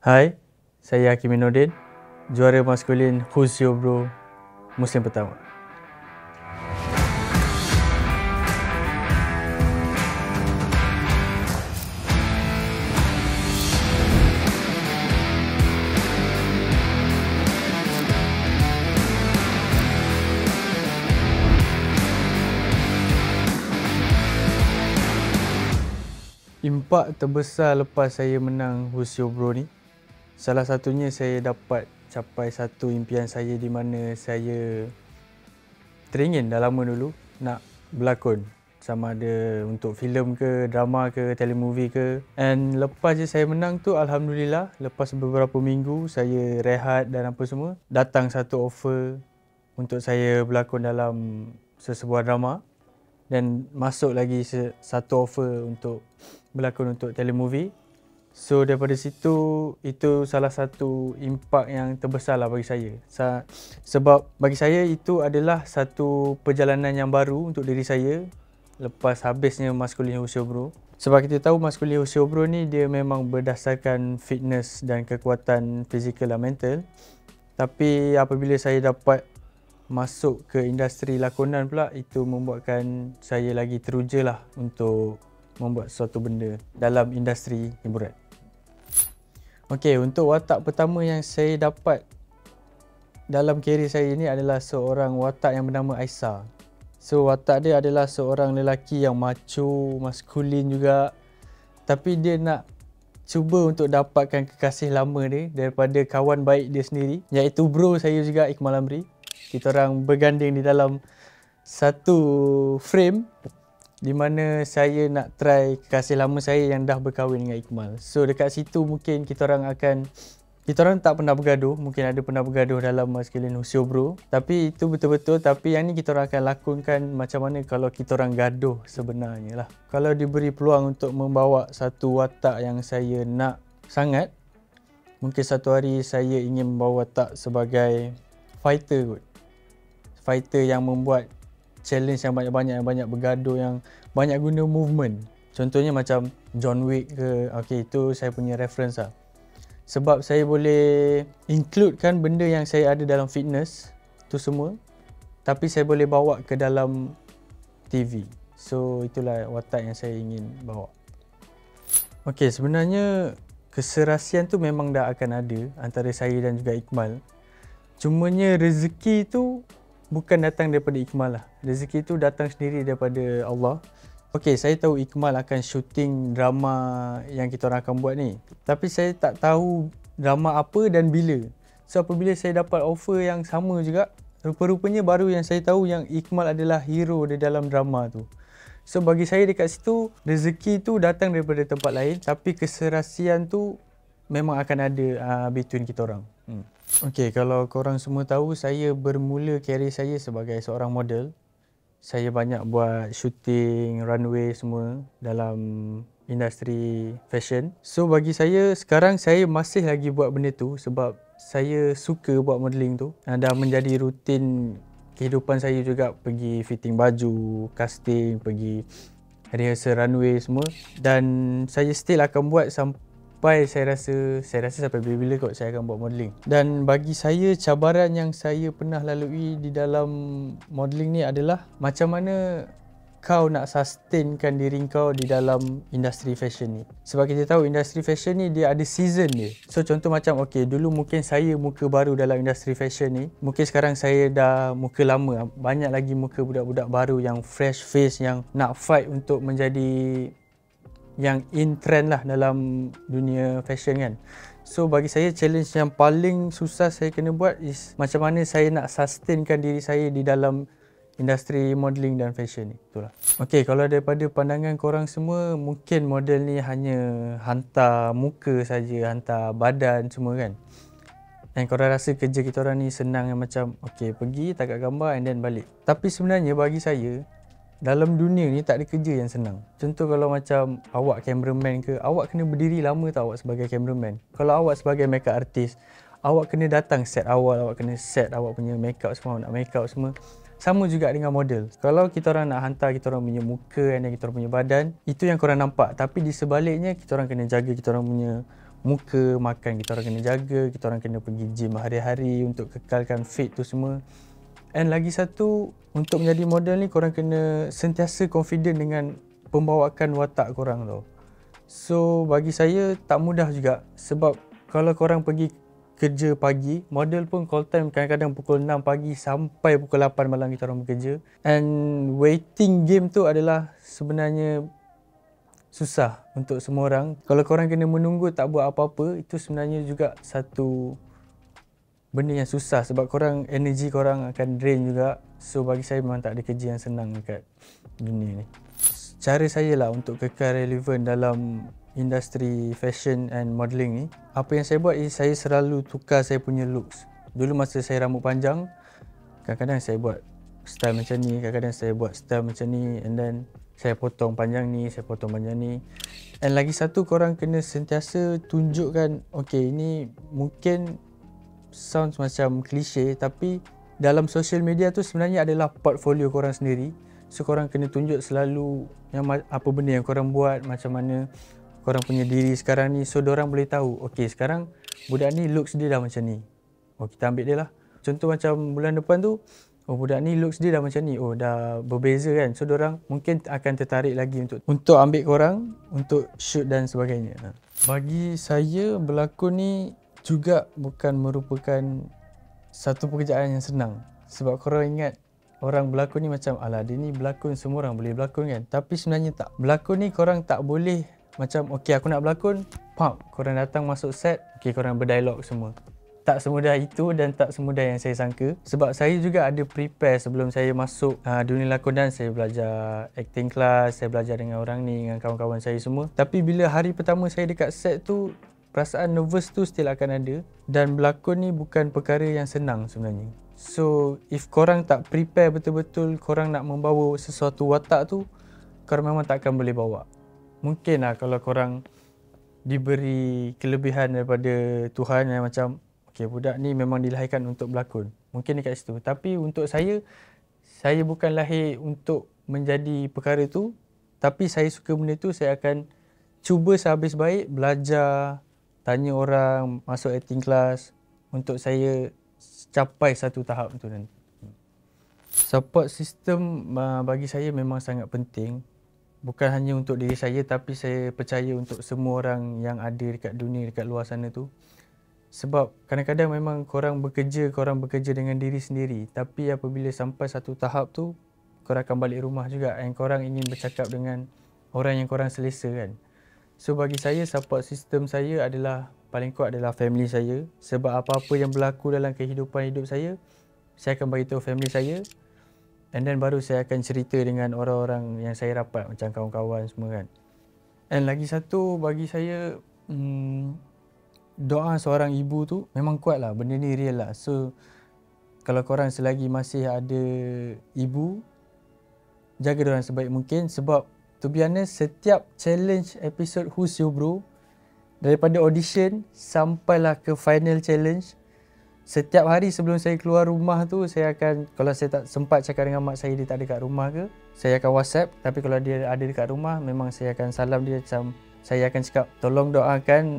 Hai, saya Hakimin, juara maskulin Who's Your Bro Muslim pertama. Impak terbesar lepas saya menang Who's Your Bro ni, salah satunya saya dapat capai satu impian saya di mana saya teringin dah lama dulu nak berlakon, sama ada untuk filem ke, drama ke, telemovie ke. And lepas je saya menang tu, Alhamdulillah, lepas beberapa minggu saya rehat dan apa semua, datang satu offer untuk saya berlakon dalam sesebuah drama. Dan masuk lagi satu offer untuk berlakon untuk telemovie. So daripada situ, itu salah satu impak yang terbesar lah bagi saya. Sebab bagi saya itu adalah satu perjalanan yang baru untuk diri saya lepas habisnya Maskulin Who's Your Bro. Sebab kita tahu Maskulin Who's Your Bro ni dia memang berdasarkan fitness dan kekuatan fizikal dan mental. Tapi apabila saya dapat masuk ke industri lakonan pula, itu membuatkan saya lagi teruja lah untuk membuat sesuatu benda dalam industri hiburan. Okey, untuk watak pertama yang saya dapat dalam kerjaya saya ni adalah seorang watak yang bernama Aisyah. So watak dia adalah seorang lelaki yang macho, maskulin juga, tapi dia nak cuba untuk dapatkan kekasih lama dia daripada kawan baik dia sendiri, iaitu bro saya juga, Iqmal Amri. Kita orang berganding di dalam satu frame di mana saya nak try kekasih lama saya yang dah berkahwin dengan Iqmal. So dekat situ mungkin kita orang tak pernah bergaduh, mungkin ada pernah bergaduh dalam Maskulin Who's Your Bro, tapi itu betul-betul. Tapi yang ni kita orang akan lakonkan macam mana kalau kita orang gaduh sebenarnya lah. Kalau diberi peluang untuk membawa satu watak yang saya nak sangat, mungkin satu hari saya ingin membawa watak sebagai fighter kot. Fighter yang membuat challenge yang banyak-banyak, yang banyak bergaduh, yang banyak guna movement. Contohnya macam John Wick ke. Okay, itu saya punya reference lah. Sebab saya boleh includekan benda yang saya ada dalam fitness tu semua, tapi saya boleh bawa ke dalam TV. So itulah watak yang saya ingin bawa. Okay, sebenarnya keserasian tu memang dah akan ada antara saya dan juga Iqmal. Cumanya rezeki tu bukan datang daripada Iqmal lah. Rezeki tu datang sendiri daripada Allah. Okey, saya tahu Iqmal akan syuting drama yang kita orang akan buat ni. Tapi saya tak tahu drama apa dan bila. So apabila saya dapat offer yang sama juga, rupa-rupanya baru yang saya tahu yang Iqmal adalah hero di dalam drama tu. So bagi saya dekat situ, rezeki tu datang daripada tempat lain, tapi keserasian tu memang akan ada between kita orang. Okey, kalau korang semua tahu, saya bermula kerjaya saya sebagai seorang model. Saya banyak buat shooting, runway semua dalam industri fashion. So bagi saya, sekarang saya masih lagi buat benda tu sebab saya suka buat modeling tu. Dah menjadi rutin kehidupan saya juga, pergi fitting baju, casting, pergi rehearsal runway semua. Dan saya still akan buat sampai saya rasa sampai bila-bila kot saya akan buat modeling. Dan bagi saya, cabaran yang saya pernah lalui di dalam modeling ni adalah macam mana kau nak sustainkan diri kau di dalam industri fashion ni. Sebab kita tahu industri fashion ni dia ada season dia. So contoh macam okay, dulu mungkin saya muka baru dalam industri fashion ni, mungkin sekarang saya dah muka lama. Banyak lagi muka budak-budak baru yang fresh face, yang nak fight untuk menjadi yang in trend lah dalam dunia fashion kan. So bagi saya, challenge yang paling susah saya kena buat is macam mana saya nak sustainkan diri saya di dalam industri modeling dan fashion ni. Itulah. Okay, kalau daripada pandangan korang semua, mungkin model ni hanya hantar muka saja, hantar badan semua kan. Dan korang rasa kerja kita orang ni senang, yang macam okay, pergi tangkap gambar and then balik. Tapi sebenarnya bagi saya, dalam dunia ni tak ada kerja yang senang. Contoh kalau macam awak cameraman ke, awak kena berdiri lama tau awak sebagai cameraman. Kalau awak sebagai makeup artist, awak kena datang set awal, awak kena set awak punya makeup semua, nak makeup semua. Sama juga dengan model. Kalau kita orang nak hantar kita orang punya muka dan kita orang punya badan, itu yang korang nampak. Tapi di sebaliknya, kita orang kena jaga kita orang punya muka, makan kita orang kena jaga, kita orang kena pergi gym hari-hari untuk kekalkan fit tu semua. And lagi satu, untuk menjadi model ni korang kena sentiasa confident dengan pembawaan watak korang tau. So bagi saya tak mudah juga, sebab kalau korang pergi kerja pagi, model pun call time kadang-kadang pukul 6 pagi sampai pukul 8 malam kita orang bekerja. And waiting game tu adalah sebenarnya susah untuk semua orang. Kalau korang kena menunggu tak buat apa-apa, itu sebenarnya juga satu benda yang susah sebab korang, energi korang akan drain juga. So bagi saya memang tak ada kerja yang senang dekat dunia ni. Cara saya lah untuk kekal relevan dalam industri fashion and modelling ni, apa yang saya buat is saya selalu tukar saya punya looks. Dulu masa saya rambut panjang, kadang-kadang saya buat style macam ni, kadang-kadang saya buat style macam ni, and then saya potong panjang ni, saya potong panjang ni. And lagi satu, korang kena sentiasa tunjukkan, okay, ini mungkin sounds macam klise, tapi dalam social media tu sebenarnya adalah portfolio korang sendiri. So korang kena tunjuk selalu yang apa benda yang korang buat, macam mana korang punya diri sekarang ni. So diorang boleh tahu, okay, sekarang budak ni looks dia dah macam ni, oh kita ambil dia lah. Contoh macam bulan depan tu, oh budak ni looks dia dah macam ni, oh dah berbeza kan. So diorang mungkin akan tertarik lagi untuk ambil korang untuk shoot dan sebagainya. Bagi saya, berlakon ni juga bukan merupakan satu pekerjaan yang senang. Sebab korang ingat, orang berlakon ni macam, alah dia ni berlakon, semua orang boleh berlakon kan. Tapi sebenarnya tak. Berlakon ni korang tak boleh macam, okay aku nak berlakon, korang datang masuk set, okay korang berdialog semua. Tak semudah itu dan tak semudah yang saya sangka. Sebab saya juga ada prepare sebelum saya masuk dunia lakonan. Saya belajar acting class, saya belajar dengan orang ni, dengan kawan-kawan saya semua. Tapi bila hari pertama saya dekat set tu, perasaan nervous tu still akan ada. Dan berlakon ni bukan perkara yang senang sebenarnya. So if korang tak prepare betul-betul, korang nak membawa sesuatu watak tu, korang memang tak akan boleh bawa. Mungkin lah kalau korang diberi kelebihan daripada Tuhan yang macam, okay, budak ni memang dilahirkan untuk berlakon, mungkin dekat situ. Tapi untuk saya bukan lahir untuk menjadi perkara tu. Tapi saya suka benda tu, saya akan cuba sehabis baik, belajar, tanya orang, masuk acting class untuk saya capai satu tahap tu nanti. Support system bagi saya memang sangat penting. Bukan hanya untuk diri saya, tapi saya percaya untuk semua orang yang ada dekat dunia, dekat luar sana tu. Sebab kadang-kadang memang korang bekerja dengan diri sendiri. Tapi apabila sampai satu tahap tu, korang akan balik rumah juga. Dan korang ingin bercakap dengan orang yang korang selesa kan. So bagi saya, support system saya adalah, paling kuat adalah family saya. Sebab apa-apa yang berlaku dalam kehidupan hidup saya akan beritahu family saya. And then baru saya akan cerita dengan orang-orang yang saya rapat, macam kawan-kawan semua kan. And lagi satu bagi saya, doa seorang ibu tu memang kuat lah, benda ni real lah. So kalau korang selagi masih ada ibu, jaga diorang sebaik mungkin. Sebab to be honest, setiap challenge episode Who's Your Bro, daripada audition sampailah ke final challenge, setiap hari sebelum saya keluar rumah tu, saya akan, kalau saya tak sempat cakap dengan mak saya, dia tak ada kat rumah ke, saya akan WhatsApp. Tapi kalau dia ada dekat rumah, memang saya akan salam dia, macam saya akan cakap, tolong doakan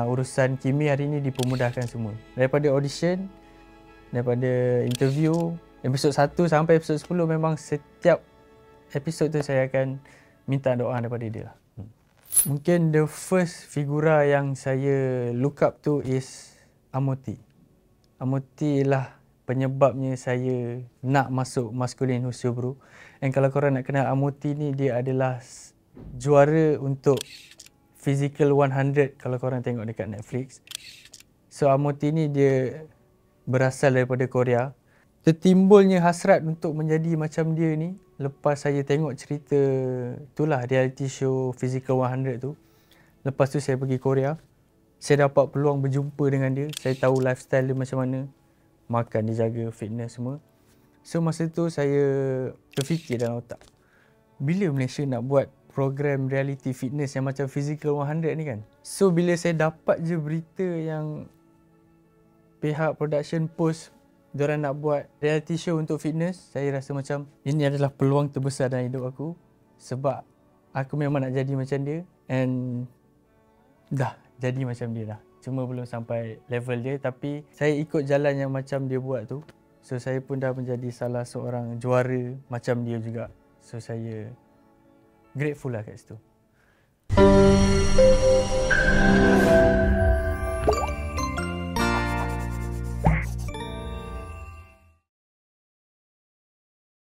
urusan Kimi hari ni dipermudahkan semua. Daripada audition, daripada interview, episod 1 sampai episod 10, memang setiap episod tu saya akan minta doa daripada dia lah. Mungkin the first figura yang saya look up to is Amoti. Amoti lah penyebabnya saya nak masuk Masculine Who's Your Bro. And kalau korang nak kenal Amoti ni, dia adalah juara untuk Physical 100 kalau korang tengok dekat Netflix. So Amoti ni dia berasal daripada Korea. Tertimbulnya hasrat untuk menjadi macam dia ni lepas saya tengok cerita itulah, reality show Physical 100 tu. Lepas tu saya pergi Korea. Saya dapat peluang berjumpa dengan dia. Saya tahu lifestyle dia macam mana. Makan dia jaga, fitness semua. So masa tu saya terfikir dalam otak, bila Malaysia nak buat program reality fitness yang macam Physical 100 ni kan. So bila saya dapat je berita yang pihak production post diorang nak buat reality show untuk fitness, saya rasa macam ini adalah peluang terbesar dalam hidup aku. Sebab aku memang nak jadi macam dia. And dah, jadi macam dia lah. Cuma belum sampai level dia, tapi saya ikut jalan yang macam dia buat tu. So saya pun dah menjadi salah seorang juara macam dia juga. So saya grateful lah kat situ.